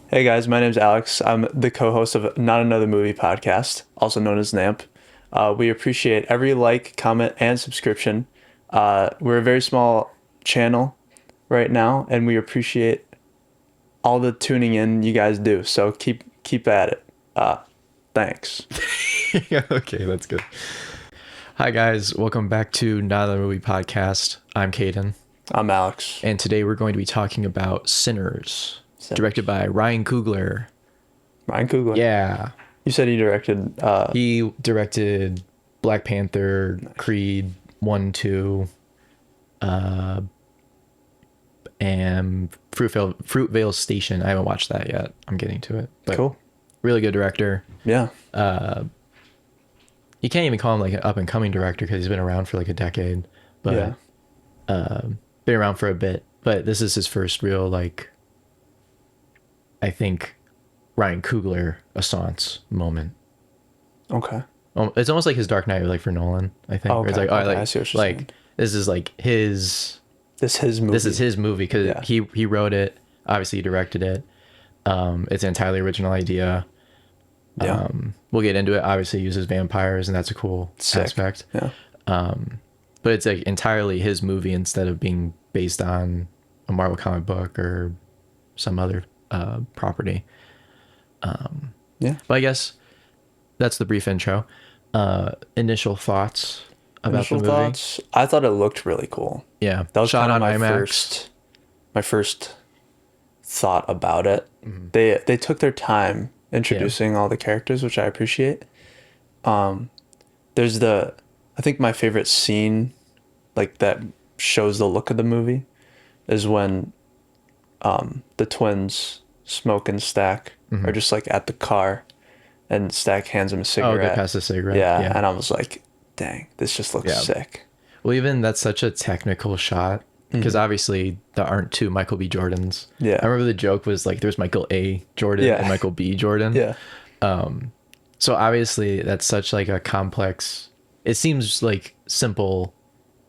Hey guys, my name's Alex. I'm the co-host of Not Another Movie podcast, also known as NAMP. We appreciate every like, comment, and subscription. We're a very small channel right now, and we appreciate all the tuning in you guys do. So keep at it. Thanks. Yeah, okay, that's good. Hi guys, welcome back to Not Another Movie podcast. I'm Kaden, I'm Alex. and today we're going to be talking about Sinners, directed by Ryan Coogler. Ryan Coogler. Yeah, You said he directed. he directed Black Panther, Creed 1, 2, and Fruitvale Station. I haven't watched that yet. I'm getting to it. But Cool. really good director. Yeah. You can't even call him like an up and coming director because he's been around for like a decade. But Yeah. been around for a bit. But this is his first real, like, I think, Ryan Coogler assance moment. Okay. It's almost like his Dark Knight, like for Nolan, I think. Oh, Where it's okay. like, Okay, I see what you're like saying. this is like his. This his movie. This is his movie because Yeah. he wrote it. Obviously, he directed it. It's an entirely original idea. Yeah. We'll get into it. Obviously, he uses vampires, and that's a cool Sick. aspect. Yeah. But it's like entirely his movie instead of being based on a Marvel comic book or some other property. Yeah. But I guess that's the brief intro. Initial thoughts about Initial the movie. thoughts. I thought it looked really cool. Yeah, That was shot kind on of my IMAX. first thought about it. Mm-hmm. They took their time introducing all the characters, which I appreciate. There's I think my favorite scene, like that shows the look of the movie, is when the twins, Smoke and Stack, are just like at the car, and Stack hands him a Oh, cigarette. go past the cigarette. Yeah, and I was like, dang, this just looks Yeah. sick. Well, even that's such a technical shot because obviously there aren't two Michael B. Jordans. Yeah. I remember the joke was like there's Michael A. Jordan Yeah. and Michael B. Jordan. Yeah. So obviously that's such like a complex. It seems like simple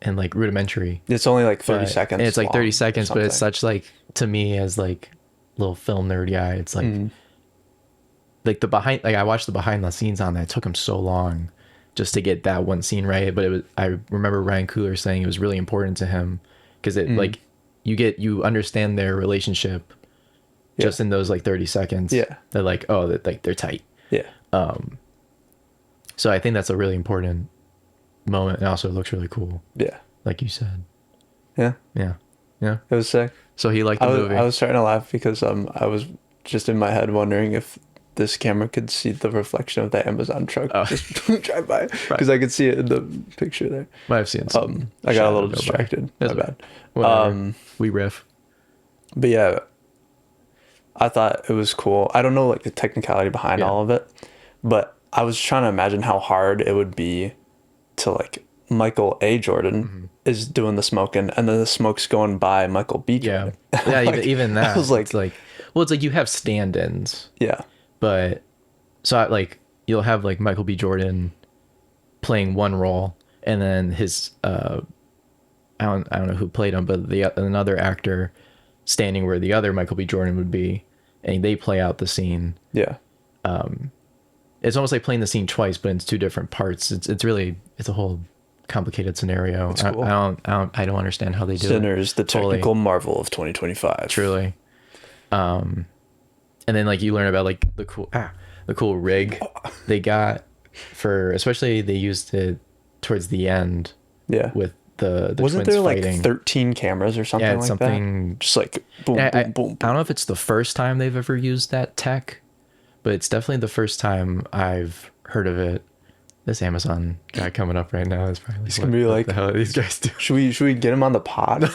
and like rudimentary. It's only like 30 but- seconds. and it's like long 30 or seconds, but it's something. such like to me as like little film nerdy eye. It's like like the behind. Like I watched the behind the scenes on that. It took him so long just to get that one scene right. But it was. I remember Ryan Coogler saying it was really important to him because it like you understand their relationship just in those like 30 seconds. Yeah. They're like, oh, they're tight. Yeah. So I think that's a really important moment. And also it looks really cool, Yeah. like you said. Yeah. Yeah. Yeah. It was sick. So he liked the movie. I was starting to laugh because I was just in my head wondering if this camera could see the reflection of that Amazon truck just drive by, because I could see it in the picture there. Might have seen some. I got a shadow little go by. distracted. That's My bad. bad. Whatever. We riff. But yeah, I thought it was cool. I don't know like the technicality behind Yeah. all of it, but I was trying to imagine how hard it would be to like Michael A. Jordan is doing the smoking, and then the smoke's going by Michael B. Yeah. Jordan. Yeah. Like, even that. I was like, it's like, well, it's like you have stand-ins, yeah, but so like you'll have like Michael B. Jordan playing one role, and then his I don't know who played him, but another actor standing where the other Michael B. Jordan would be, and they play out the scene. yeah. It's almost like playing the scene twice, but in two different parts. It's a whole complicated scenario. It's cool. I don't understand how they do it. Sinners, the Totally. technical marvel of 2025. Truly. And then like you learn about like the cool rig they got for, especially they used it towards the end Yeah. with the Wasn't twins there like fighting. 13 cameras or something Yeah, like it's something. that? Just like boom, I boom, boom, don't know if it's the first time they've ever used that tech, but it's definitely the first time I've heard of it. This Amazon guy coming up right now is probably He's gonna be what like, the hell are these guys do? Should we get him on the pod?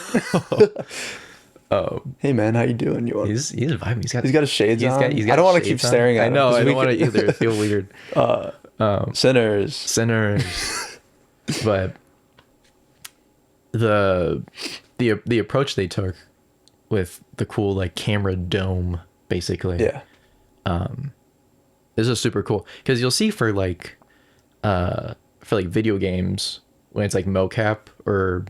Oh, Hey man, how you doing? You want? he's vibing. He's got His shades on. He's got I don't want to keep shades on. staring at I him. know. 'cause I we don't want to could- either. I feel weird. Sinners. Sinners. But the approach they took with the cool like camera dome, basically. Yeah. This is super cool because you'll see for like video games when it's like mocap or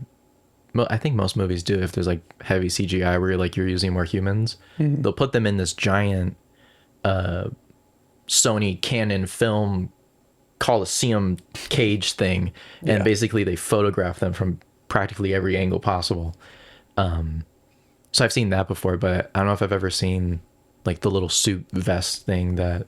I think most movies do if there's like heavy CGI where you're using more humans, they'll put them in this giant Sony Canon film Coliseum cage thing, and Yeah. basically they photograph them from practically every angle possible. So I've seen that before, but I don't know if I've ever seen like the little suit vest thing that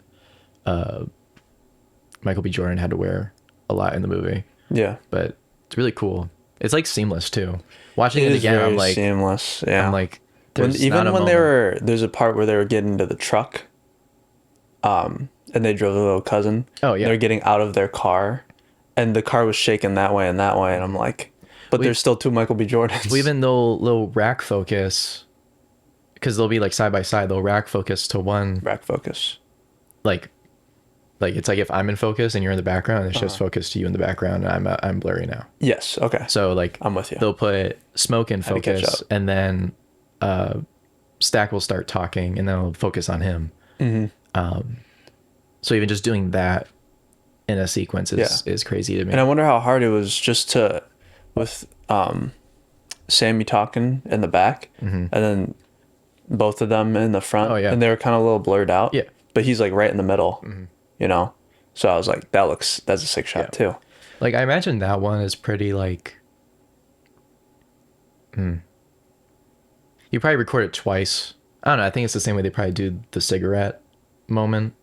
Michael B. Jordan had to wear a lot in the movie. Yeah. But it's really cool. It's like seamless too. Watching It it is again, very I'm like, seamless. Yeah. I'm like, when, there's even not a when moment. there's a part where they were getting into the truck, and they drove their little cousin. Oh, yeah. They're getting out of their car, and the car was shaking that way and that way, and I'm like, but We- there's still two Michael B. Jordans. Well, even though they'll rack focus, because they'll be like side by side, they'll rack focus to one, Rack focus. like it's like if I'm in focus and you're in the background, it shows focus to you in the background, and I'm blurry now. Yes. Okay. So like I'm with you. they'll put Smoke in to catch focus, up. and then Stack will start talking, and then I'll focus on him. So even just doing that in a sequence is crazy to me. And I wonder how hard it was just to, with Sammy talking in the back, and then both of them in the front, Oh, yeah. and they were kind of a little blurred out. Yeah. But he's like right in the middle, you know. So I was like, that's a sick shot too. Like I imagine that one is pretty like. You probably record it twice. I don't know. I think it's the same way they probably do the cigarette moment,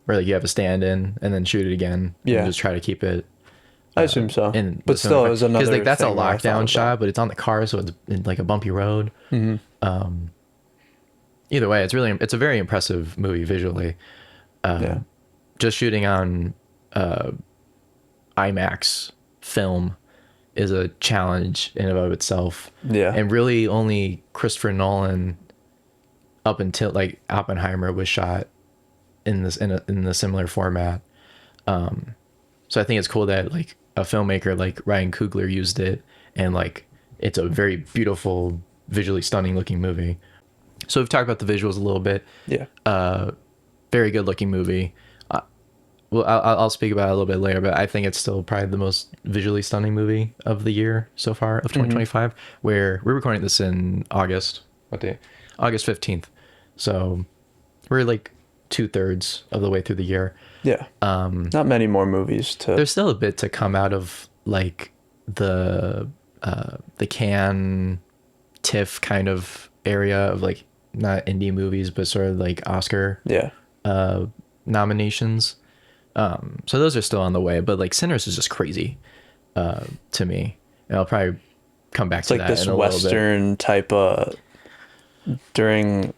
where like you have a stand in and then shoot it again. Yeah. And just try to keep it. I assume so. In But still, it was another because like that's a thing where I thought lockdown about. shot, but it's on the car, so it's in like a bumpy road. Either way, it's a very impressive movie visually. Yeah. Just shooting on IMAX film is a challenge in and of itself. Yeah. And really only Christopher Nolan, up until like Oppenheimer, was shot in the similar format. So I think it's cool that like a filmmaker like Ryan Coogler used it, and like it's a very beautiful, visually stunning looking movie. So we've talked about the visuals a little bit. Yeah. Very good looking movie. Well, I'll speak about it a little bit later, but I think it's still probably the most visually stunning movie of the year so far of 2025. Where we're recording this in August. What day? August 15th. So we're like 2/3 of the way through the year. Yeah. Not many more movies to. There's still a bit to come out of like the Cannes TIFF kind of area of like not indie movies, but sort of like Oscar Yeah. nominations. So those are still on the way, but like Sinners is just crazy to me, and I'll probably come back It's to like that this in a little bit. Western type during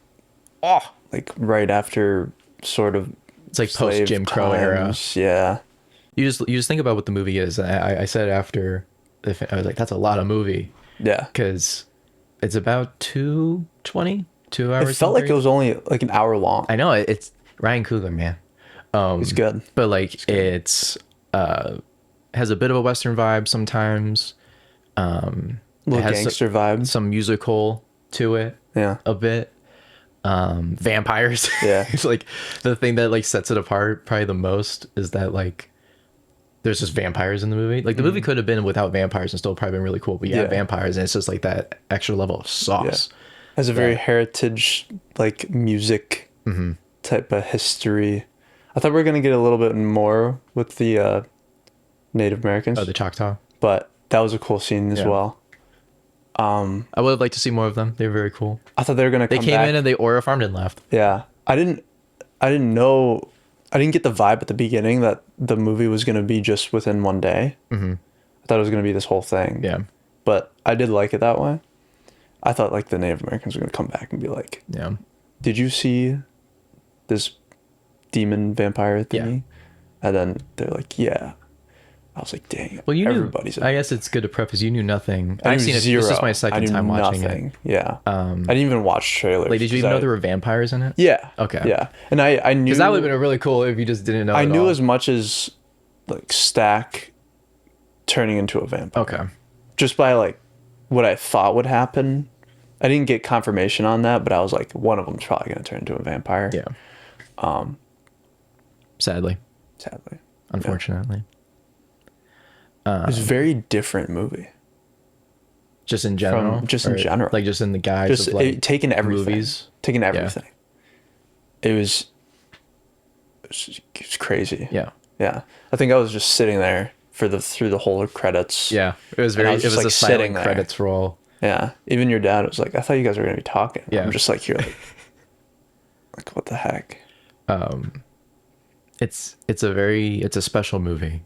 like right after sort of It's like slave post Jim Crow era. times. Yeah. You just think about what the movie is. I said after I was like, that's a lot of movie, Yeah. because it's about 2:20, 2 hours. It felt like it was only like an hour long. I know it's Ryan Coogler, man. It's good. But like it's has a bit of a Western vibe sometimes. It Little has gangster vibes. some musical to it Yeah. a bit. Vampires. Yeah. It's like the thing that like sets it apart probably the most is that like there's just vampires in the movie. Like the movie could have been without vampires and still probably been really cool, but you have Yeah. vampires and it's just like that extra level of sauce. Has a very heritage like music type of history. I thought we were gonna get a little bit more with the Native Americans, Oh, the Choctaw. but that was a cool scene as Yeah. well. I would have liked to see more of them. They were very cool. I thought they were gonna They come came back. in and they aura farmed and left. Yeah, I didn't know. I didn't get the vibe at the beginning that the movie was gonna be just within one day. I thought it was gonna be this whole thing. Yeah. But I did like it that way. I thought like the Native Americans were gonna come back and be like, Yeah. "Did you see this demon vampire thingy?" And then they're like, "Yeah." I was like, "Dang!" Well, you knew. everybody's. I guess it's good to preface. You knew nothing. I I've knew seen it. zero. This is my I second knew time watching nothing. it. Yeah. I didn't even watch trailers. Like, did you even know there were vampires in it? Yeah. Okay. Yeah, and I knew Because that would have been really cool if you just didn't know. I at knew all. as much as like Stack turning into a vampire. Okay. Just by like what I thought would happen. I didn't get confirmation on that, but I was like, one of them's probably going to turn into a vampire. Yeah. Sadly, Sadly. unfortunately, It was a very different movie. just in general. Just in general. like just in the guise Just of like taking everything. movies. Taking everything. It was was crazy. Yeah. Yeah. I think I was just sitting there through the whole credits. Yeah. It was And I very, was it just was like a silent sitting there. credits roll. Yeah. Even your dad was like, I thought you guys were gonna be talking. Yeah. I'm just like, you're like what the heck? It's a special movie.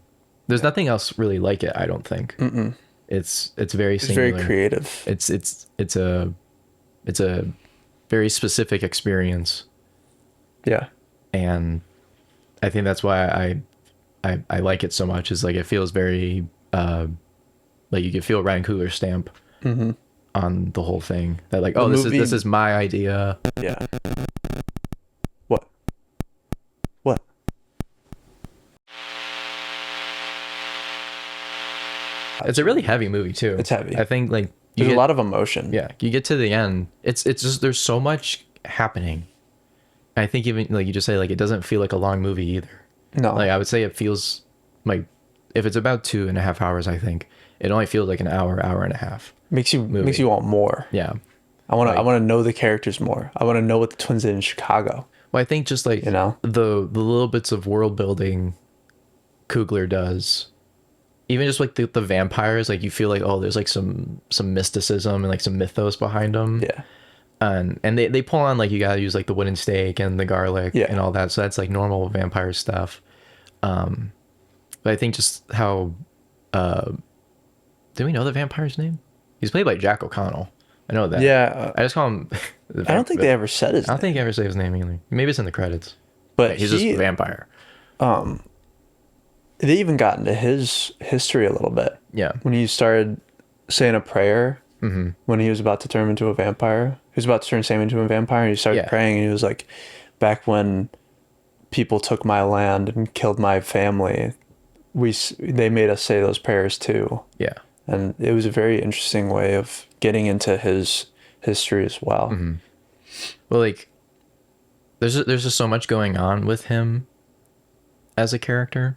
There's nothing else really like it, I don't think. Mm-mm. It's very It's very singular. creative. It's a very specific experience, Yeah. and I think that's why I like it so much. Is like it feels very like you can feel Ryan Coogler's stamp on the whole thing. That like, oh, this is my idea. Yeah. What? What? It's a really heavy movie too. It's heavy. I think like There's a lot of emotion. Yeah, you get to the end. It's just there's so much happening. And I think even like you just say like it doesn't feel like a long movie either. No. Like I would say it feels like if it's about 2.5 hours, I think it only feels like an hour, hour and a half. Makes you want more. Yeah. I want to know the characters more. I want to know what the twins did in Chicago. Well, I think just like You know? the little bits of world building Coogler does, even just like the vampires, like you feel like oh, there's like some mysticism and like some mythos behind them. Yeah. And they pull on like you gotta use like the wooden stake and the garlic and all that, so that's like normal vampire stuff. But I think just how do we know the vampire's name? He's played by Jack O'Connell. I know that. Yeah. I just call him. I don't think they ever said his I don't name. think I ever say his name either. Maybe it's in the credits. But He's just a vampire. They even got into his history a little bit. Yeah. When he started saying a prayer when he was about to turn into a vampire. He was about to turn Sam into a vampire, and he started praying, and he was like, back when people took my land and killed my family, they made us say those prayers too. Yeah. And it was a very interesting way of getting into his history as well. Well, like, there's just so much going on with him as a character.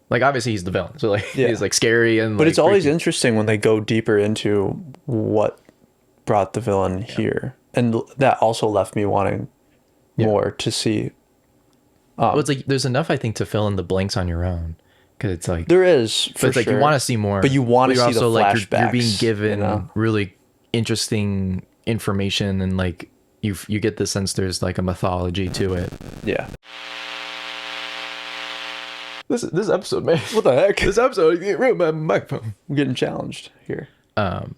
Like, obviously he's the villain, so like he's like scary and. But like, it's always freaky. interesting when they go deeper into what brought the villain here, and that also left me wanting more to see. Well, it's like there's enough, I think, to fill in the blanks on your own, because it's like there is, but it's like you want to see more, but you want to see also the like flashbacks. you're being given you know? really interesting information, and like you get the sense there's like a mythology to it. Yeah. This episode, man. What the heck? This episode, you ruined my microphone. I'm getting challenged here. Crap.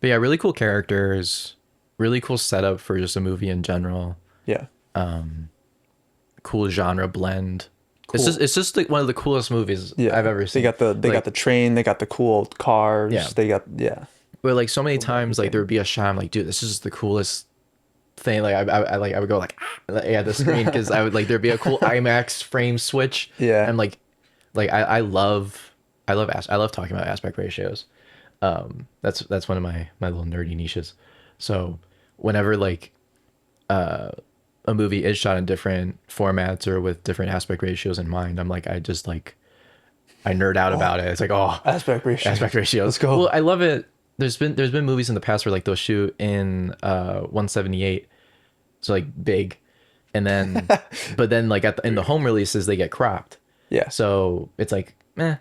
But yeah, really cool characters, really cool setup for just a movie in general. Yeah. Cool genre blend. Cool. It's just like one of the coolest movies I've ever seen. They got the train, they got the cool cars, Yeah. they got But like so many times, like there would be a shot, I'm like, dude, this is the coolest thing. Like I would go like at the screen because I would like there'd be a cool IMAX frame switch. Yeah. And like I love talking about aspect ratios. That's one of my little nerdy niches. So whenever like a movie is shot in different formats or with different aspect ratios in mind, I'm like I nerd out about it. It's like aspect ratios. Let's go. Well, I love it. There's been movies in the past where like they'll shoot in 178, so like big, and then but then like in the home releases they get cropped. Yeah. So it's like they're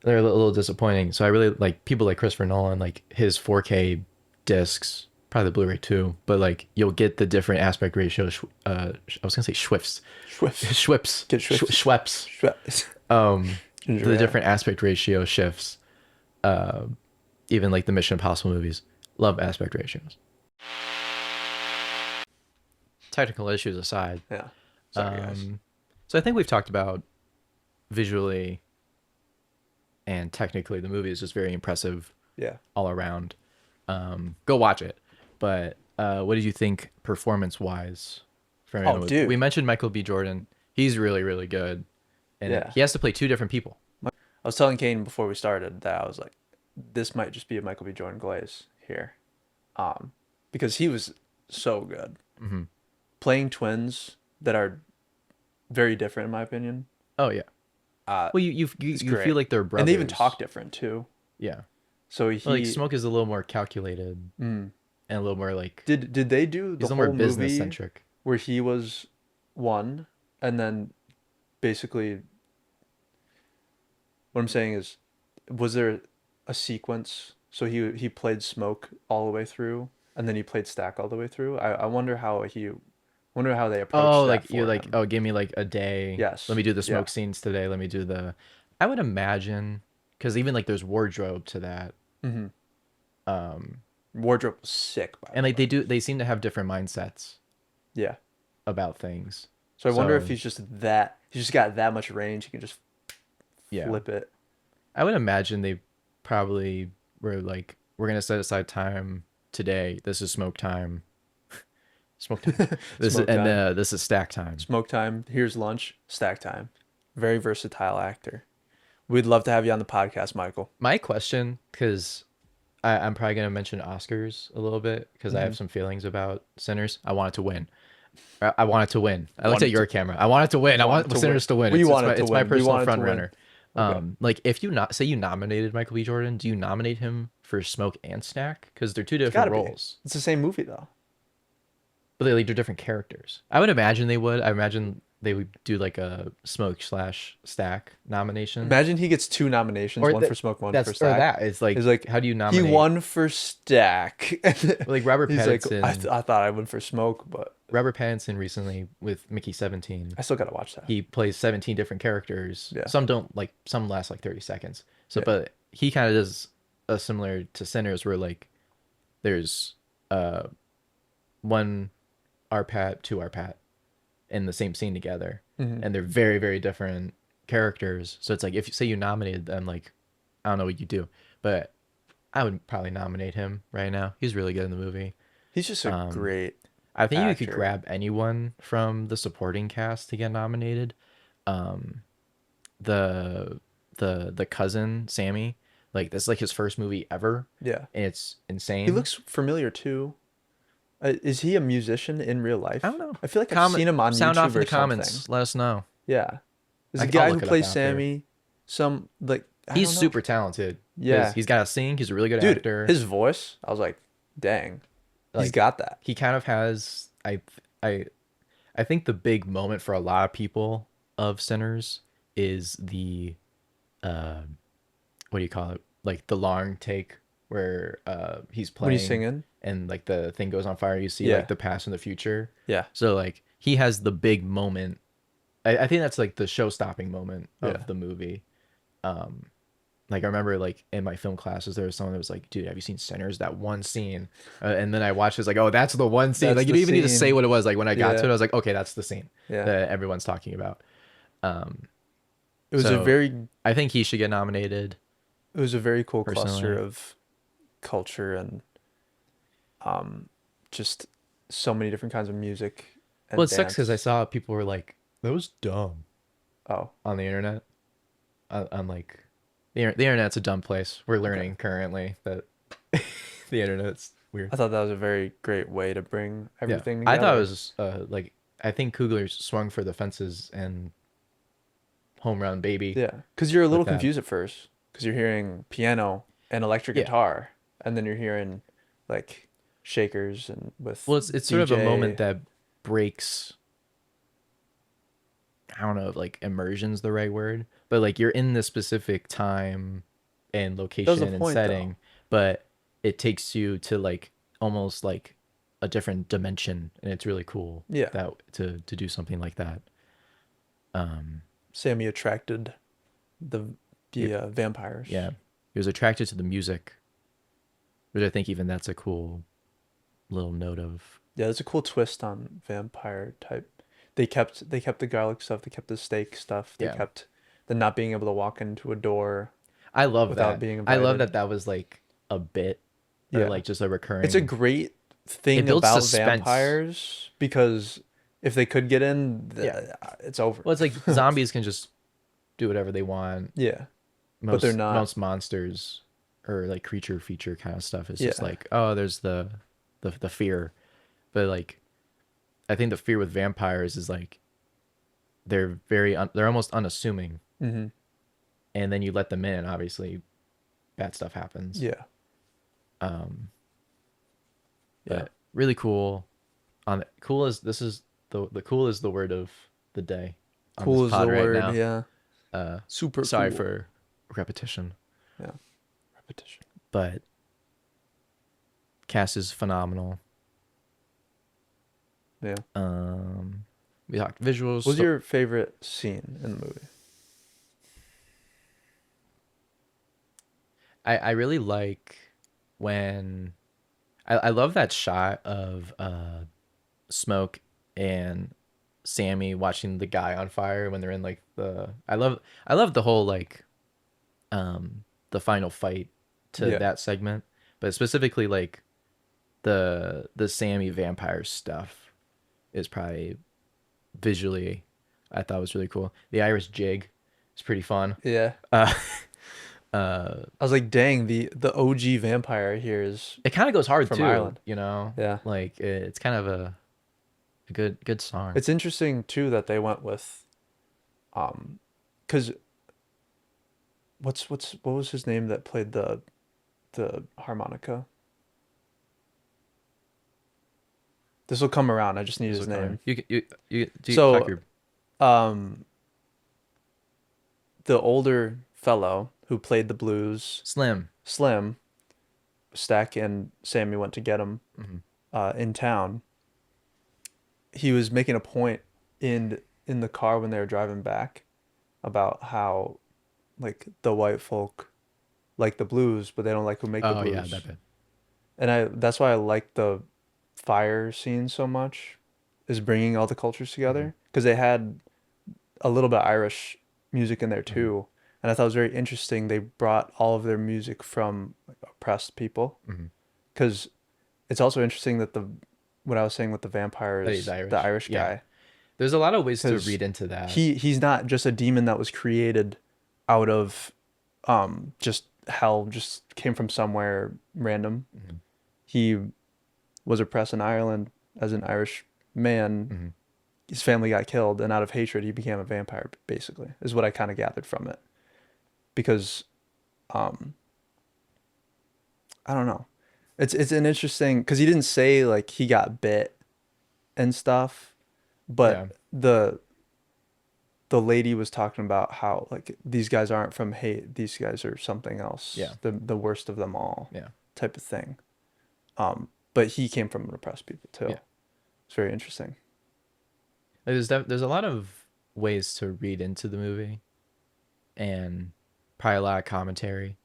a little disappointing. So I really like people like Christopher Nolan, like his 4K discs, probably the Blu-ray too. But like you'll get the different aspect ratios. I was gonna say Schweppes. Schweppes. Get Schweppes. Schweppes. The different aspect ratio shifts. Even like the Mission Impossible movies, love aspect ratios. Technical issues aside, Yeah. Sorry, guys. So I think we've talked about visually and technically the movie is just very impressive. Yeah. All around. Go watch it. But what did you think performance wise? Dude. We mentioned Michael B. Jordan. He's really, really good, and he has to play two different people. I was telling Kaden before we started that I was like, this might just be a Michael B. Jordan glaze here, because he was so good playing twins that are very different in my opinion. Oh yeah. Well, you feel like they're brothers, and they even talk different too. Yeah. So like Smoke is a little more calculated and a little more like. Did they do the he's a whole little more business movie centric where he was one, and then basically what I'm saying is, was there a sequence? So he played Smoke all the way through, and then he played Stack all the way through. I wonder how they Oh, approached that like you're for like, him. oh, give me like a day. Let Yes. me do the Yeah. smoke scenes today. Let me do the. I would imagine because even like there's wardrobe to that. Hmm. Um, Wardrobe was sick, by and the like way. they seem to have different mindsets Yeah. about things. So I wonder if So he's just got that much range. He can just yeah, flip it. I would imagine they probably were like, we're gonna set aside time today. This is smoke time. Smoke time. Smoke time. This is stack time. Smoke time. Here's lunch. Stack time. Very versatile actor. We'd love to have you on the podcast, Michael. My question, because I'm probably gonna mention Oscars a little bit because I Hmm. have some feelings about Sinners. I want it to win. I want it to win. I looked at Wanted your to camera. I want it to win. I wanted want to win. Sinners to win. We It's wanted my to it's my win. We personal wanted to front win. runner. Okay. Like if you not say you nominated Michael B. Jordan, do you nominate him for Smoke and Stack? Because they're two It's different gotta be. roles, It's the same movie though. but they're different characters. I would imagine they would. I imagine they would do like a Smoke slash Stack nomination, Imagine he gets two nominations, or one for Smoke, one for that's or Stack. that. It's like He's like, how do you he nominate? won for Stack. Like Robert He's like, Pattinson. I thought I won for Smoke, but Robert Pattinson recently with Mickey 17. I still gotta watch that. He plays 17 different characters. Yeah. Some don't like some last like 30 seconds. So Yeah. but he kind of does a similar to Sinners where like there's one RPAT, two RPAT in the same scene together. Hmm. And they're very, very different characters. So it's like if you say you nominated them, like I don't know what you do. But I would probably nominate him right now. He's really good in the movie. He's just a Um great I think you could actor. grab anyone from the supporting cast to get nominated. Um, the cousin Sammy, like this is like his first movie ever, Yeah. and it's He insane. looks familiar too. Is he a musician in real I life? don't know. I feel like I've seen him on Sound off YouTube in or the something. comments. Let us know. Yeah. There's a I'll guy who look it up plays after. Sammy. Some like I He's don't know. super talented. 'Cause Yeah. he's got to sing. He's a really good Dude, actor. his voice, I was like, dang. He's Like got that. he kind of has. I I think the big moment for a lot of people of Sinners is the uh, what do you call it? Like the long take where he's When he's playing singing. and like the thing goes on fire. You see Yeah. like the past and the future. Yeah. So like he has the big moment. I think that's like the show stopping moment of Yeah. the movie. Like I remember like in my film classes there was someone that was like, dude, have you seen Sinners? That one scene. And then I watched it, it's like, oh, that's the one scene. That's Like you the didn't even need to say scene. what it was. Like when I got Yeah. to it, I was like, okay, that's the scene Yeah. that everyone's talking about. It was a So very I think he should get nominated. it was a very cool cluster Personally. of culture and just so many different kinds of music and Well, it sucks because I dance. saw people were like, that was dumb Oh, on the internet. On like the internet's a dumb place. We're learning okay. currently that the internet's weird. I thought that was a very great way to bring Yeah, everything I thought together. it was like I think Coogler swung for the fences and home run baby Yeah, because you're a with little that. confused at first because you're hearing piano and electric Yeah. guitar, and then you're hearing like shakers and with Well, it's sort of a moment DJ. that breaks. I don't know if like immersion's the right word, but like you're in this specific time and That was location the and point, setting, though. but it takes you to like almost like a different dimension, and it's really cool Yeah, that to do something like that. Sammy attracted the He- vampires. yeah, he was attracted to the music, which I think even that's a cool little note of. Yeah, there's a cool twist on vampire type. They kept the garlic stuff. They kept the steak stuff. They Yeah. kept the not being able to walk into a door I love without that. being I love invited. that was like a bit or Yeah, like just a it's a recurring. great It thing builds about suspense. vampires because if they could get in, Yeah. it's over. Well, it's like zombies can just do whatever they want. Yeah, but they're not. Most monsters or like creature feature kind of stuff is just Yeah, like, oh, there's the fear. But like I think the fear with vampires is like they're almost unassuming, hmm, and then you let them in, obviously bad stuff happens. yeah, Um yeah. but really cool. Cool as this is the cool is the word of the day on this Cool is pod the right word. now. Yeah. Uh, Super Sorry cool. for repetition, Yeah. Repetition. but cast is phenomenal. Yeah. We talked visuals. What was your favorite scene in the movie? I really like when I love that shot of Smoke and Sammy watching the guy on fire when they're in like the I love the whole like the final fight to Yeah. that segment, but specifically like the Sammy vampire stuff is probably visually I thought was really cool. The Irish jig is pretty fun. Yeah. Uh, I was like, dang, the OG vampire here is it kind of goes hard from too, Ireland. you know. Yeah. Like it's kind of a good song. It's interesting too that they went with, because what was his name that played the harmonica? This will come around. I just need This his will come in. name. You do you talk So, your um, the older fellow who played the blues, Slim. Slim, Stack and Sammy went to get him Hmm. in town. He was making a point in the car when they were driving back about how like the white folk like the blues, but they don't like who make the Oh yeah, blues. that bit. And I that's why I like the fire scene so much, is bringing all the cultures Hmm. together because they had a little bit of Irish music in there Hmm. too. And I thought it was very interesting. They brought all of their music from like, oppressed people Hmm. because it's also interesting that the what I was saying with the That he's vampires, the Irish. Irish Yeah. guy, There's a lot of ways to because read into that. he's not just a demon that was created out of just hell, just came from somewhere random. Hmm. He was oppressed in Ireland as an Irish man. Hmm. His family got killed, and out of hatred, he became a vampire. Basically, is what I kind of gathered from it. Because um, I don't know, it's an interesting because he didn't say like he got bit and stuff, Yeah. but the lady was talking about how like these guys aren't from hate, these guys are something else, Yeah. the worst of them all, Yeah. type of thing. But he came from an oppressed people too. Yeah. It's very interesting. There's a lot of ways to read into the movie and probably a lot of commentary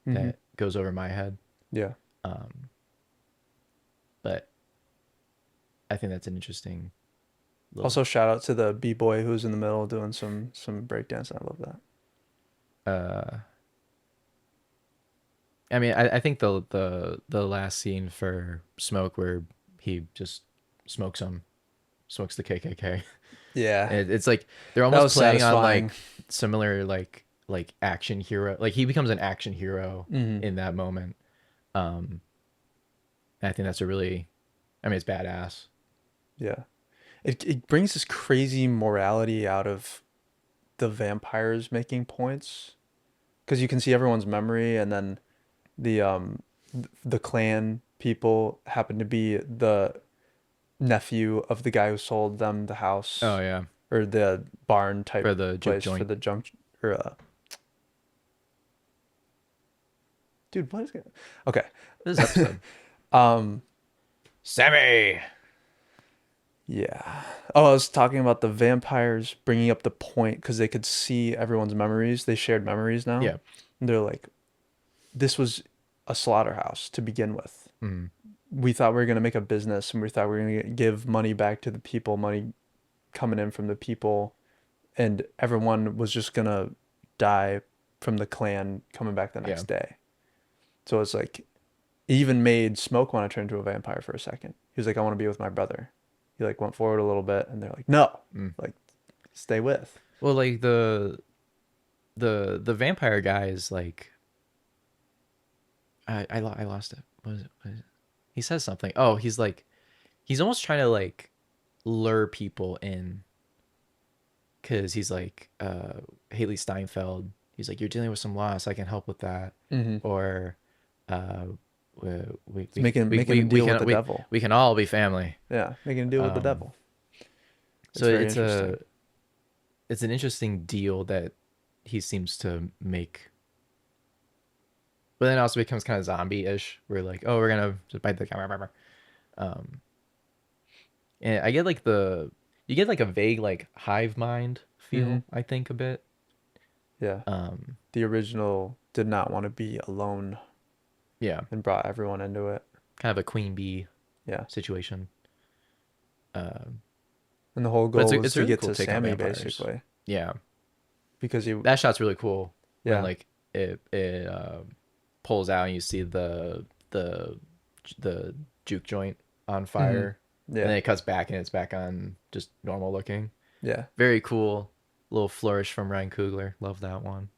Hmm. that goes over my head. Yeah. Um, but I think that's an interesting little. Also, shout out to the b boy who's in the middle doing some breakdance. I love that. Uh, I mean, I think the last scene for Smoke where he just smokes the KKK. Yeah, It's like they're that almost was playing on satisfying. like similar like action hero. Like he becomes an action hero Hmm. in that moment. Um, and I think that's a really, I mean, it's badass. Yeah, it brings this crazy morality out of the vampires making points because you can see everyone's memory, and then the clan people happen to be the nephew of the guy who sold them the Oh house yeah, or the barn for type the juke place for joint. the junk or dude, what is it? Okay. This episode. Um, Sammy. yeah. Oh, I was talking about the vampires bringing up the point because they could see everyone's memories. They shared memories now. Yeah. And they're like, this was a slaughterhouse to begin with. Mm. We thought we were going to make a business and we thought we were going to give money back to the people, money coming in from the people. And everyone was just going to die from the clan coming back the Yeah. next day. So it's like, it even made Smoke want to turn into a vampire for a second. He was like, I want to be with my brother. He like went forward a little bit and they're like, no, Mm. like stay with. Well, like the vampire guy is like I lost it. What is it? He says something. Oh, he's like he's almost trying to like lure people in because he's like Haley Steinfeld. He's like, you're dealing with some loss. I can help with that. Mm-hmm. Or uh, It's making a deal with the devil. we can all be family. Yeah, making a deal with the Um, devil. It's So very interesting. it's an interesting deal that he seems to make, but then it also becomes kind of zombie-ish. We're like, oh, we're gonna just bite the camera. Um, and I get like you get like a vague like hive mind Hmm. feel. I think a bit. Yeah. Um, The original did not want to be alone yeah, and brought everyone into it. kind of a queen bee Yeah. situation. And the whole But goal was it's a to really get cool to take on Sammy vampires. basically Yeah, because he, that shot's really cool when yeah. like it pulls out and you see the the juke joint on Hmm. fire, and Yeah. then it cuts back and it's back on just normal looking. Yeah. Very cool little flourish from Ryan Coogler. Love that one.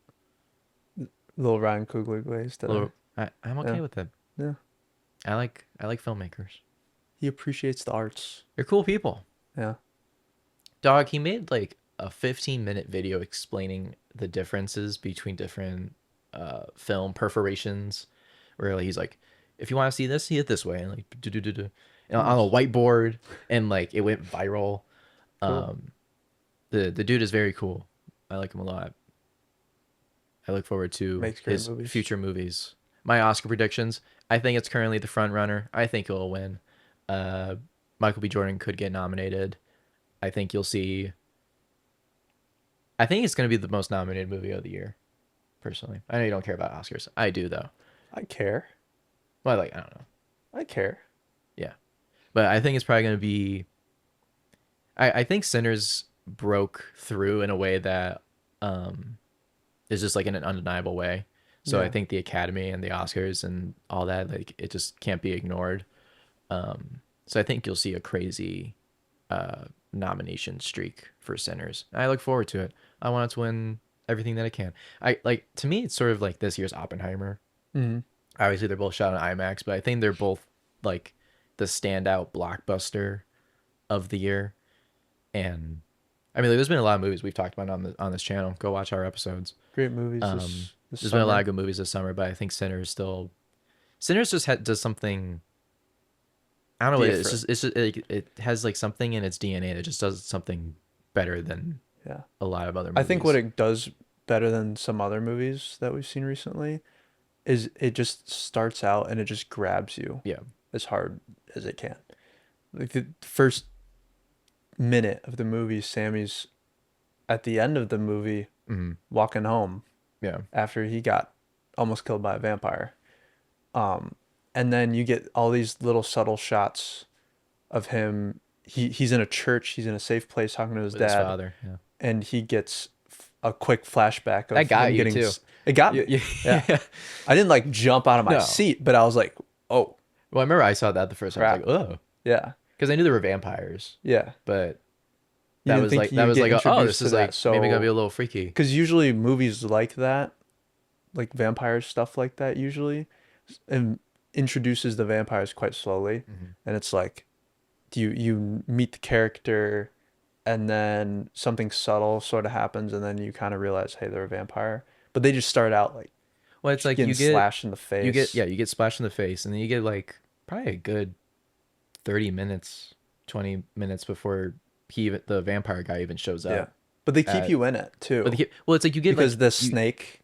Little Ryan Coogler glaze today. Little, I'm Yeah. okay with it. Yeah. I like filmmakers. He appreciates the arts. They're cool people. Yeah. Dog, he made like a 15-minute video explaining the differences between different film perforations. Where like, he's like, if you want to see it this way, and like do do do do, on a Nice. whiteboard, and like it went viral. Cool. The dude is very cool. I like him a lot. I look forward to Makes great his movies. future movies. My Oscar predictions. I think it's currently the front runner. I think it'll win. Uh, Michael B. Jordan could get nominated. I think you'll see. I think it's going to be the most nominated movie of the year. Personally, I know you don't care about Oscars. I do though. I care. Well, like I don't know. I care. Yeah, but I think it's probably going to be. I think Sinners broke through in a way that is just like in an undeniable way. So I Yeah. think the Academy and the Oscars and all that, like it just can't be ignored. So I think you'll see a crazy nomination streak for Sinners. I look forward to it. I want it to win everything that it can. I like to me it's sort of like this year's Oppenheimer. Hmm. Obviously they're both shot on IMAX, but I think they're both like the standout blockbuster of the year. And I mean, like, there's been a lot of movies we've talked about on this channel. Go watch our episodes. Great movies this There's been a lot summer. of good movies this summer, but I think Sinners just does something. I don't know what it is. Different. It's just like, it has like something in its DNA that just does something better than Yeah. a lot of other I think what movies. it does better than some other movies that we've seen recently is it just starts out and it just grabs you Yeah, as hard as it can. Like the first minute of the movie, Sammy's at the end of the movie walking home yeah, after he got almost killed by a vampire. Um, and then you get all these little subtle shots of him. He's in a church. He's in a safe place talking to his with his dad, father. Yeah, and he gets a quick flashback that of him got you getting. too. It got Yeah, me. yeah. Yeah, I didn't like jump out of my No. seat, but I was like, "Oh Well, I remember I saw that the first time. I was crap!" like, oh, Yeah, because I knew there were vampires, yeah. but You didn't think that you'd was get like, oh, introduced this to is that, like maybe so gonna be a little freaky. because usually movies like that, like vampire stuff like that, usually, and introduces the vampires quite slowly, and it's like you meet the character and then something subtle sort of happens and then you kind of realize hey they're a vampire but they just start out like Well, it's like getting slashed in the face. you get splashed in the face, and then you get like probably a good 30 minutes, 20 minutes before the vampire guy even shows Yeah, up. but they keep At, you in it but too well, it's like you get because like the you snake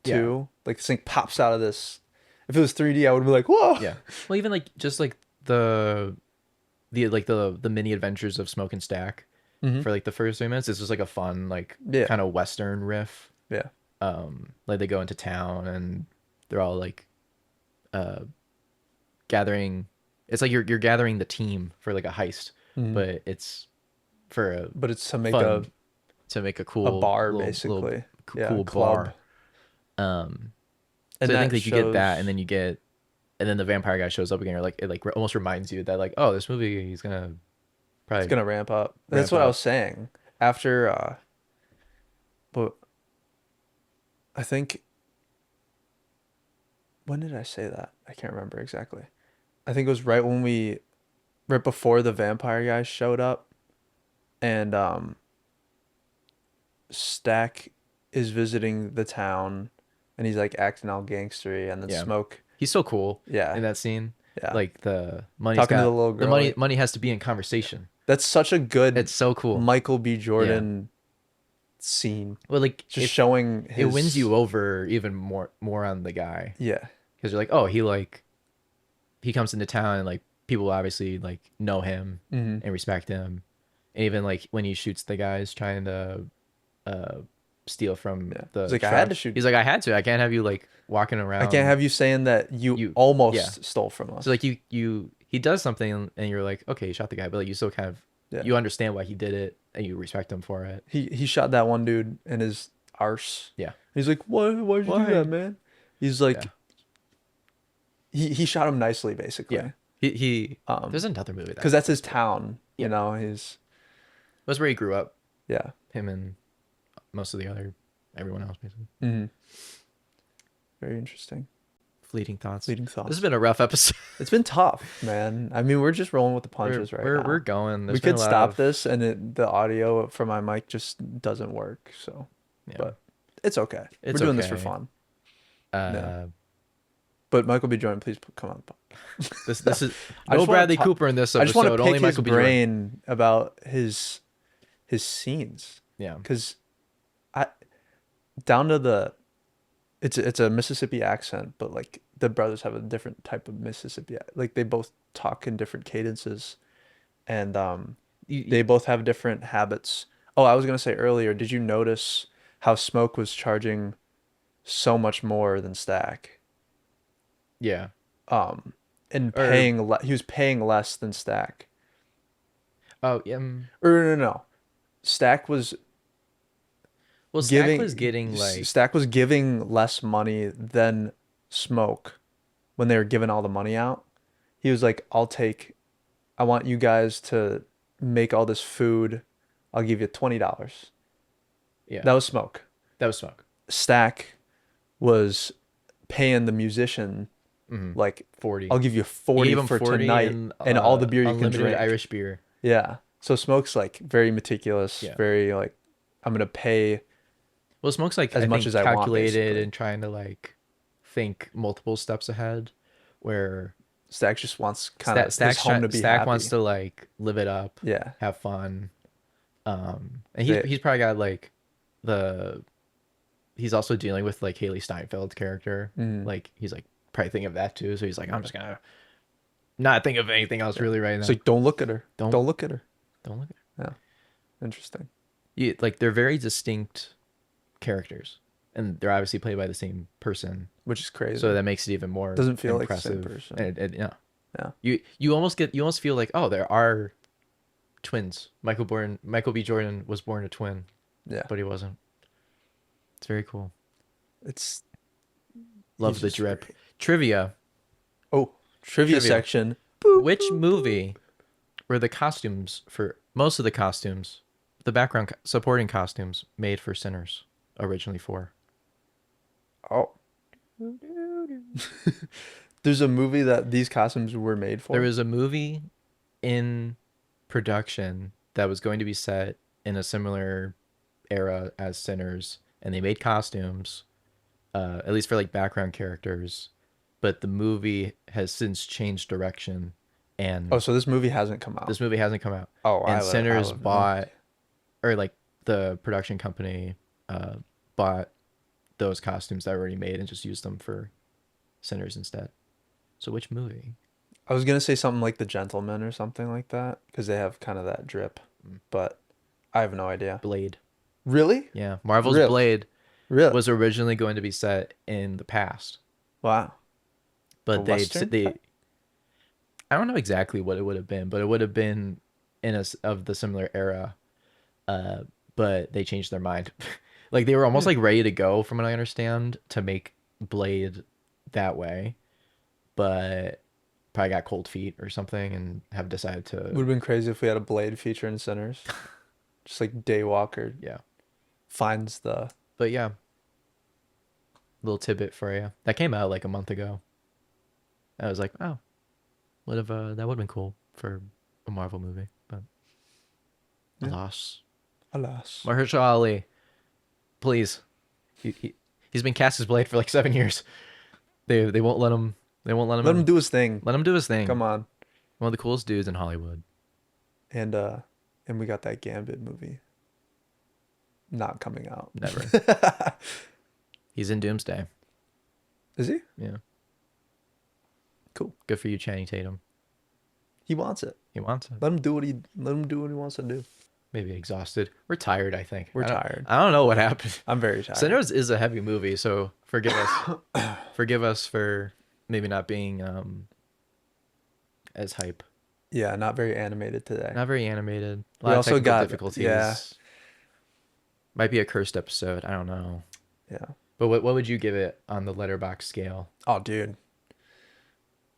yeah too, like the snake pops out of this. If it was 3D I would be like whoa. yeah. Well, even like just like the mini adventures of Smoke and Stack Hmm. for like the first 3 minutes. It's just like a fun like Yeah. kind of western riff. Yeah. Like they go into town and they're all like gathering. It's like you're gathering the team for like a heist, Hmm. but it's for a But it's to make fun to make a a cool bar little basically. Yeah, cool club. bar. Um, And so I think that like you get that, and shows then and then the vampire guy shows up again, or like it like almost reminds you that like, oh, this movie he's gonna it's probably gonna ramp up. That's ramp what I up. was saying after but I think when did I say that? I can't remember exactly. I think it was right before the vampire guys showed up, and Stack is visiting the town, and he's like acting all gangstery, and then Yeah, Smoke, he's so cool yeah, in that scene. yeah, Like the money's talking to the got little girl. money has to be in conversation. That's such a good It's so cool. Michael B. Jordan scene. Well, like Just showing it wins his you over even more on the guy yeah. because you're like, oh, he comes into town and like people obviously like know him Mm-hmm. and respect him, and even like when he shoots the guys trying to uh steal from Yeah. He's the like, I had to truck, shoot. he's like, I had to. I can't have you like walking I can't around. have you saying that you You yeah. almost stole from us. So like he does something and you're like, okay, he shot the guy, but like you still kind of Yeah. you understand why he did it and you respect him for it. He shot that one dude in his arse. Yeah. He's like, why'd you do Why? that, man? He's like Yeah. he shot him nicely, Yeah. basically. He Um, there's another movie because that's his town. Yeah. You know, he's that's where he grew up. yeah. Him and most of the other everyone else basically. Mm-hmm. Very interesting. Fleeting thoughts. Fleeting This thoughts. has been a rough episode. It's been tough, man. I mean, we're just rolling with the punches right now. We're going. We There's been could a lot stop of, this, and the audio from my mic just doesn't work. So, Yeah. but it's okay. It's We're doing this for okay. fun. uh, But Michael B. Jordan, please come on the podcast. this is I no just wanna Bradley talk- Cooper in this I just want episode. to Only pick his Michael B. Jordan. brain about his scenes, Yeah. because I down to the it's a Mississippi accent, but like the brothers have a different type of Mississippi. Like they both talk in different cadences, and they both have different habits. Oh, I was gonna say earlier, did you notice how Smoke was charging so much more than Stack? Yeah. And Or- paying he was paying less than Stack. Oh yeah. Or no. Stack was Well, Stack giving was getting like Stack was giving less money than Smoke when they were giving all the money out. He was like, I want you guys to make all this food. I'll give you $20. yeah. That was Smoke. That was Smoke. Stack was paying the musician like 40. I'll give you He 40 gave him for 40 tonight and all the beer you can unlimited drink. Irish beer. Yeah. So Smoke's like very meticulous, Yeah. very like I'm gonna pay Well, Smoke's like as I much think as I want, calculated basically. and trying to like think multiple steps ahead. Where Stack just wants kind of Stack, his home to be Stack happy. wants to like live it up, Yeah. have fun. And They- he's probably got like he's also dealing with like Haley Steinfeld's character. Mm-hmm. Like he's like probably thinking of that too. So he's like, I'm just gonna not think of anything else really right now. It's like don't look at her. Don't- Don't look at her. Don't look at Yeah. Interesting. like they're very distinct characters, and they're obviously played by the same person. Which is crazy. So that makes it even more Doesn't feel like the impressive. same person. And, yeah. Yeah. You almost feel like, oh, there are twins. Michael B. Jordan was born a twin, Yeah. but he wasn't. It's very cool. It's Love he's the just drip. great. Trivia. Oh, trivia Trivia. section. Which movie were the costumes for most of the costumes, the background supporting costumes made for Sinners originally for? Oh. There's a movie that these costumes were made for. There was a movie in production that was going to be set in a similar era as Sinners, and they made costumes, at least for like background characters, but the movie has since changed direction, and Oh, so this movie hasn't come out. this movie hasn't come out. Oh, And I Sinners would know. bought, or like the production company bought those costumes that were already made and just used them for Sinners instead. So which movie? I was gonna say something like The Gentleman or something like that because they have kind of that drip, but I have no idea. Blade. Really? Yeah, Marvel's Really? Blade Really? was originally going to be set in the past, Wow. but A they Western? I don't know exactly what it would have been, but it would have been of the similar era. But they changed their mind. Like they were almost like ready to go, from what I understand, to make Blade that way, but probably got cold feet or something and have decided to. Would have been crazy if we had a Blade feature in Sinners. Just like Daywalker Yeah, finds the. but yeah, little tidbit for you. That came out like a month ago. I was like, oh, would have that would have been cool for a Marvel movie, but Yeah. alas. Alas. Mahershala Ali, please. He's been cast as Blade for like 7 years. They won't let him. They won't let him. Let him do his thing. Let him do his thing. Come on. One of the coolest dudes in Hollywood. and and we got that Gambit movie not coming out. Never. He's in Doomsday. Is he? Yeah. Cool. Good for you, Channing Tatum. He wants it. He wants it. Let him do what he wants to do. Maybe exhausted. We're tired, I think. We're tired. I don't know what happened. I'm very tired. Sinners is a heavy movie, so forgive us. Forgive us for maybe not being as hype. Yeah, not very animated today. Not very animated. A We lot of also technical got difficulties. yeah, Might be a cursed episode. I don't know. yeah. But what would you give it on the letterbox scale? Oh, dude.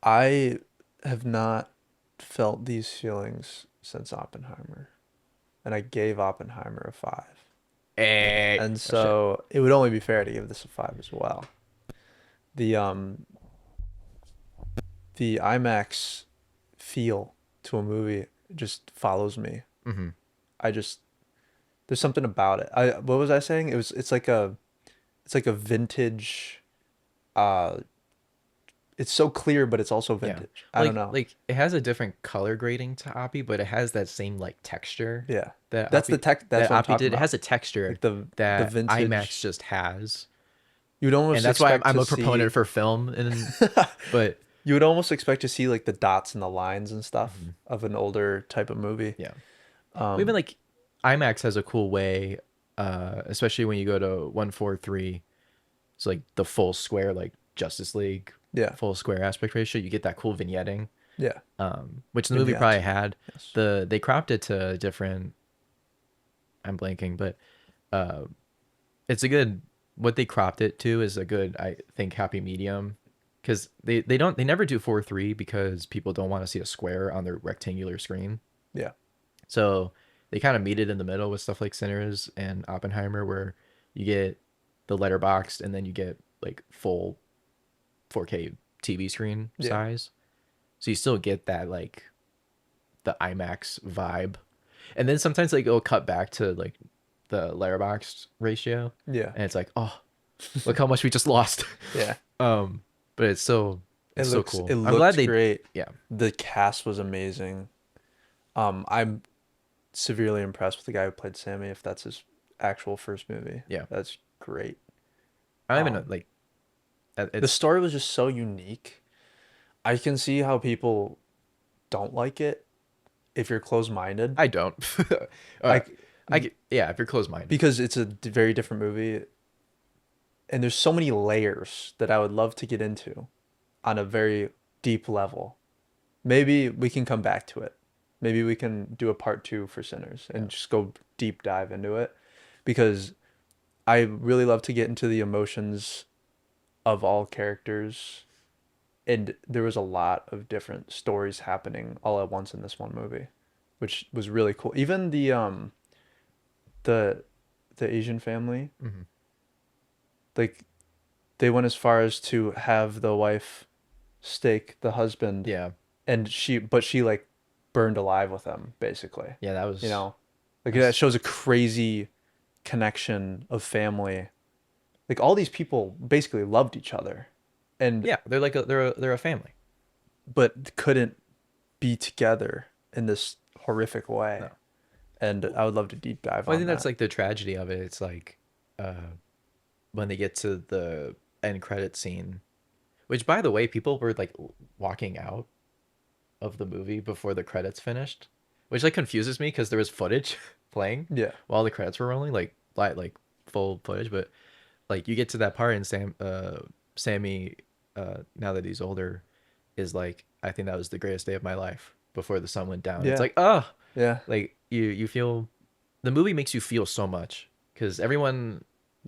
I have not felt these feelings since Oppenheimer, and I gave Oppenheimer a 5. Hey. And so it would only be fair to give this a 5 as well. The the IMAX feel to a movie just follows me. Mm-hmm. I just there's something about it. What was I saying? It's like a vintage it's so clear but it's also Yeah. vintage. I don't know. Like it has a different color grading to Oppie, but it has that same like texture. Yeah. That That's the tech that's that what I'm Oppie talking did. It about. has a texture Like the that vintage IMAX just has. You would almost And that's why expect I'm to a proponent see, for film and but you would almost expect to see like the dots and the lines and stuff of an older type of movie. yeah. Well, even like IMAX has a cool way, especially when you go to 143. It's like the full square, like Justice League, Yeah. full square aspect ratio. You get that cool vignetting, Yeah. which the movie probably Vignettes. had. Yes. They cropped it to different. I'm blanking, but it's a good. What they cropped it to is a good, I think, happy medium, because they never do 4:3 because people don't want to see a square on their rectangular screen. Yeah. So they kind of meet it in the middle with stuff like Sinners and Oppenheimer, where you get the letterboxed and then you get like full 4K TV screen Yeah. size. So you still get that like the IMAX vibe. And then sometimes like it'll cut back to like the letterboxed ratio. Yeah. And it's like, oh, look how much we just lost. Yeah. But it's so cool. It I'm looks glad they great. yeah. The cast was amazing. I'm severely impressed with the guy who played Sammy, if that's his actual first movie. Yeah. That's great. I don't even know like The it's story was just so unique. I can see how people don't like it if you're closed-minded. I don't. Like yeah, if you're closed minded. because it's a very different movie and there's so many layers that I would love to get into on a very deep level. Maybe we can come back to it. Maybe we can do a part 2 for Sinners and just go deep dive into it, because I really love to get into the emotions of all characters, and there was a lot of different stories happening all at once in this one movie, which was really cool. Even the Asian family, like they went as far as to have the wife stake the husband, Yeah. and she like burned alive with him, basically. Yeah, that was You know, like that shows a crazy connection of family. Like all these people basically loved each other, and yeah, they're like they're a family. but couldn't be together in this horrific way. No. And I would love to deep dive Well, I on think that's that. like the tragedy of it. It's like when they get to the end credit scene, which by the way, people were like walking out of the movie before the credits finished, which like confuses me because there was footage playing Yeah. while the credits were rolling, like full footage. But like you get to that part and Sammy, now that he's older, is like, I think that was the greatest day of my life before the sun went down. Yeah. It's like, oh, Yeah. like you feel the movie makes you feel so much because everyone's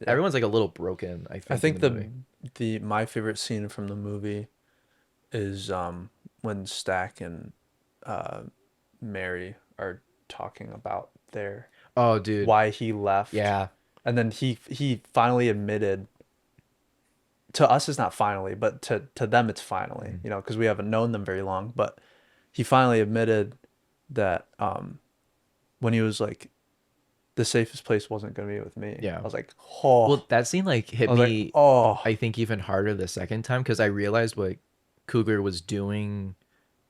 like a little broken. I think in the movie. the my favorite scene from the movie is when Stack and Mary are talking about their Oh, dude. why he left. Yeah. And then he finally admitted, to us it's not finally, but to them it's finally, you know, because we haven't known them very long, but he finally admitted that when he was like, the safest place wasn't going to be with me. Yeah. I was like, oh. Well, that scene like hit I was me. like, oh. I think even harder the second time because I realized what Coogler was doing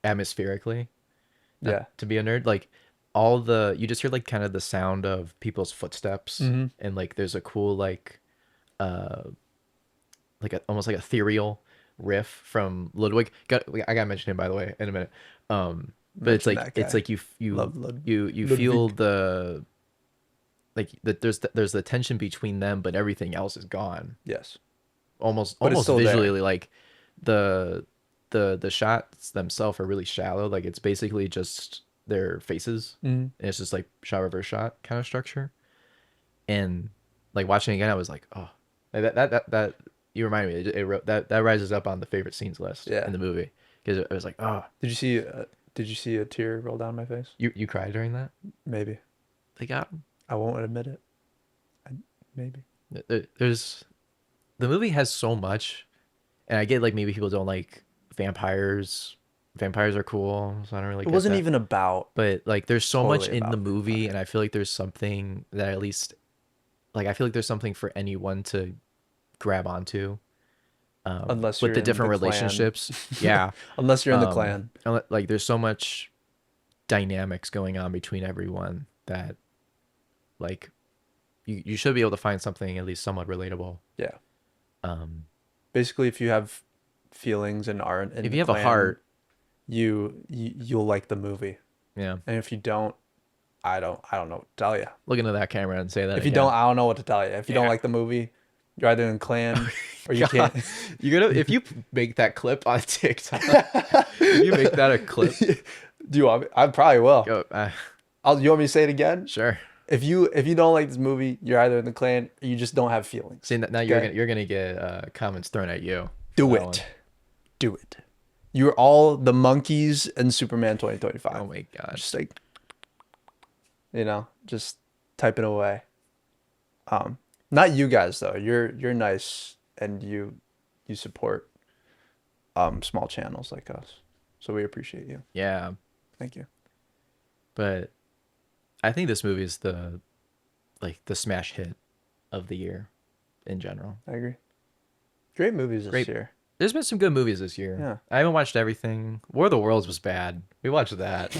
atmospherically. Yeah. To be a nerd, like you just hear like kind of the sound of people's footsteps, and like there's a cool uh almost like ethereal riff from Ludwig. I gotta mention him by the way in a minute. But Mention that it's guy. like you Love you feel Ludwig. the like that there's the tension between them, but everything else is gone. Yes, Almost but it's almost still there. visually, like the the shots themselves are really shallow. Like it's basically just their faces, Mm. and it's just like shot reverse shot kind of structure. And like watching it again, I was like, oh, like that you reminded me. That rises up on the favorite scenes list Yeah. in the movie because it was like, oh, Did you see? Did you see a tear roll down my face? you cried during that. Maybe. They got him. I won't admit it. I, maybe. There's the movie has so much, and I get like maybe people don't like vampires. Vampires are cool, so I don't really It get wasn't that. even about But like, there's so much totally in the about movie, and vampires. I feel like there's something that at least like I feel like there's something for anyone to grab onto Unless with you're the in the different clan. relationships. Yeah, Unless you're in the clan. like there's so much dynamics going on between everyone that like you should be able to find something at least somewhat relatable. Yeah. Um, Basically, if you have feelings and aren't in if the you have a clan, heart, you'll like the movie. yeah, And if you don't, I don't know what to tell you. look into that camera and say that If you again. don't, I don't know what to tell you. If you don't Yeah. like the movie, you're either in clan or you God, can't. you're gonna if you make that clip on TikTok, if you make that a clip, Do you want me? I probably will. go You want me to say it again? sure. If you don't like this movie, you're either in the clan or you just don't have feelings. See now Okay? you're gonna get comments thrown at you for Do that one. it. Do it. You're all the monkeys in Superman 2025. Oh my god. Just like, just typing away. Not you guys though. You're nice and you support small channels like us. So we appreciate you. Yeah, Thank you. but I think this movie is the smash hit of the year in general. I agree. Great movies this Great. year. There's been some good movies this year. Yeah. I haven't watched everything. War of the Worlds was bad. We watched that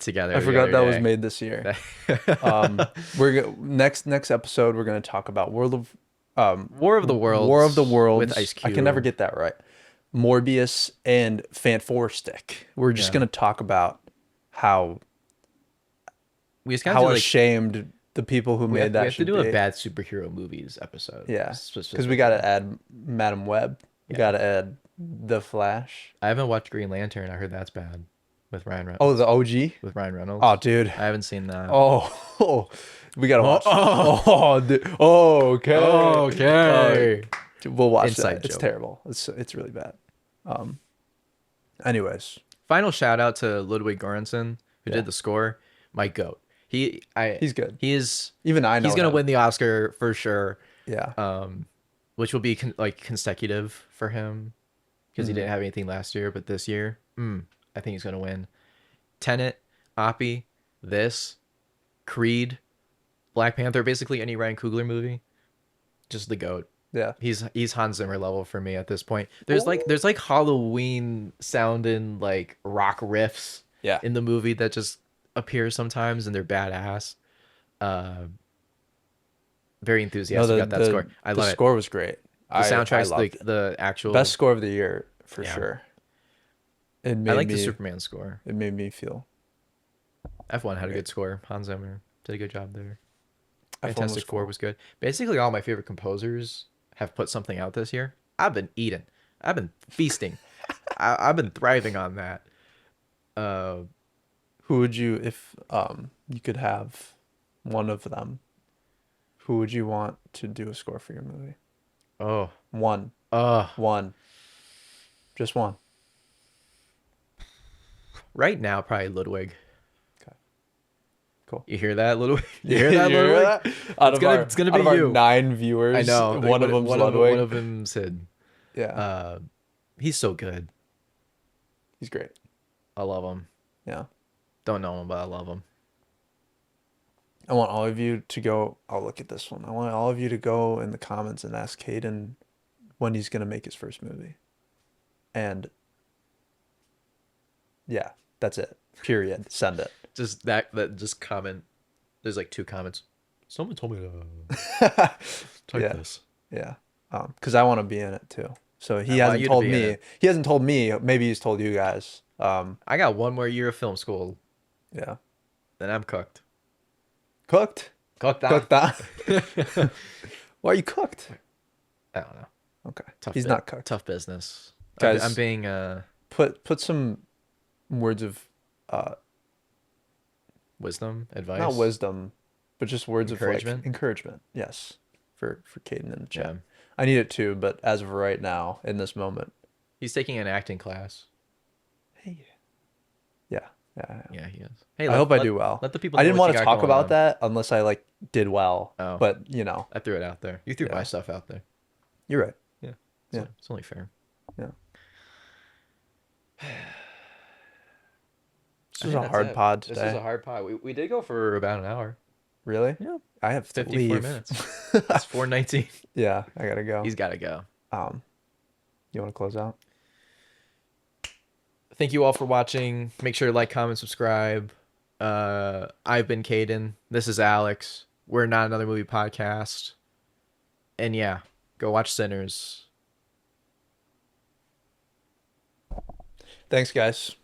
together. I the forgot other that was day. made this year. Next episode we're gonna talk about War of the Worlds. War of the Worlds with Ice I Cube. can never get that right. Morbius and Fantastic. We're just Yeah. gonna talk about how We just got how to like ashamed the people who we made have, that we have to should do be. a bad superhero movies episode. Yeah, because we specifically. got to add Madam Web. We Yeah. got to add The Flash. I haven't watched Green Lantern. I heard that's bad with Ryan Reynolds. Oh, the OG. With Ryan Reynolds. Oh, dude. I haven't seen that. Oh, we gotta watch. Oh. Oh, dude. Okay. Okay. We'll watch Inside that. It's joke. terrible. It's really bad. Anyways, Final shout out to Ludwig Göransson who Yeah. did the score. My goat. he's good. He is. Even I know He's gonna him. win the Oscar for sure. Yeah. Which will be consecutive for him because he didn't have anything last year, but this year, I think he's gonna win. Tenet, Oppie, this, Creed, Black Panther, basically any Ryan Coogler movie, just the goat. Yeah. He's Hans Zimmer level for me at this point. There's like Halloween sounding like rock riffs Yeah. in the movie that just appear sometimes and they're badass. Very enthusiastic about that score. I the love score was great. the soundtrack's loved like it. the actual Best score of the year for Yeah. sure. It made I like me. the Superman score. It made me feel. F1 had a Great. good score. Hans Zimmer did a good job there. F1 was Fantastic Four cool. was good. Basically, all my favorite composers have put something out this year. I've been eating. I've been feasting. I've been thriving on that. Who would you, if you could have one of them? Who would you want to do a score for your movie? Oh, One. Just one. right now, probably Ludwig. Okay. Cool. You hear that, Ludwig? You hear that, You hear Ludwig? that? Out It's gonna out be of our you. 9 viewers, I know. one of them's Ludwig. One of them's Sid. Yeah. He's so good. He's great. I love him. Yeah. Don't know him, but I love him. I want all of you to go. I'll look at this one. I want all of you to go in the comments and ask Kaden when he's going to make his first movie. And yeah, that's it. Period. Send it. Just that just comment. There's like 2 comments. Someone told me to type Yeah. this. Yeah. Because I want to be in it too. So he I want hasn't you to told be in me. it. He hasn't told me. Maybe he's told you guys. I got 1 more year of film school, Yeah. then I'm cooked. Cooked. Cooked on. Cooked on. Why are you cooked? I don't know. Okay. Tough. He's not cooked. Tough business. Guys, I'm being put some words of wisdom, advice. not wisdom, but just words of like Encouragement? encouragement. Yes, for Kaden in the chat. Yeah. I need it too, but as of right now, in this moment, He's taking an acting class. hey, yeah, yeah. Yeah, he is. Hey, I hope I do well. Let the people. I know didn't what want you to got talk going about on. that unless I like did well. Oh. But I threw it out there. You threw Yeah. my stuff out there. you're right. Yeah. Yeah. It's only fair. Yeah. This I was think a that's hard it. pod This today. is a hard pod. We did go for about an hour. Really? Yeah. I have to 54 leave. minutes. It's 4:19. Yeah, I gotta go. He's got to go. You want to close out? Thank you all for watching. Make sure to like, comment, subscribe. I've been Kaden. This is Alex. We're Not Another Movie Podcast. And yeah, go watch Sinners. Thanks, guys.